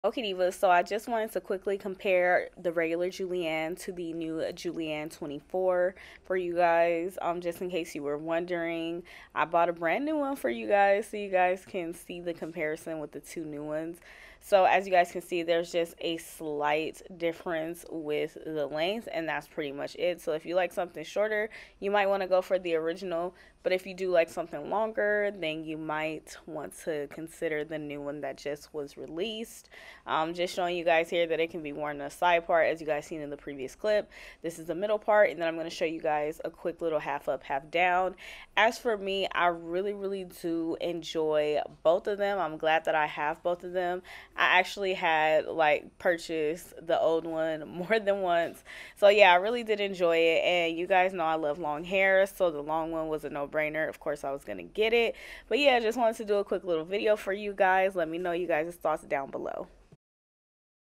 Okay, Diva, so I just wanted to quickly compare the regular Julianne to the new Julianne 24 for you guys. Just in case you were wondering, I bought a brand new one for you guys so you guys can see the comparison with the two new ones. So as you guys can see, there's just a slight difference with the length, and that's pretty much it. So if you like something shorter, you might want to go for the original. But if you do like something longer, then you might want to consider the new one that just was released. Just showing you guys here that it can be worn in a side part, as you guys seen in the previous clip. This is the middle part, and then I'm going to show you guys a quick little half up, half down. As for me, I really do enjoy both of them. I'm glad that I have both of them. I actually had like purchased the old one more than once. So yeah, I really did enjoy it, and you guys know I love long hair, so the long one was a no-brainer. Of course I was gonna get it. But yeah, I just wanted to do a quick little video for you guys. Let me know you guys' thoughts down below.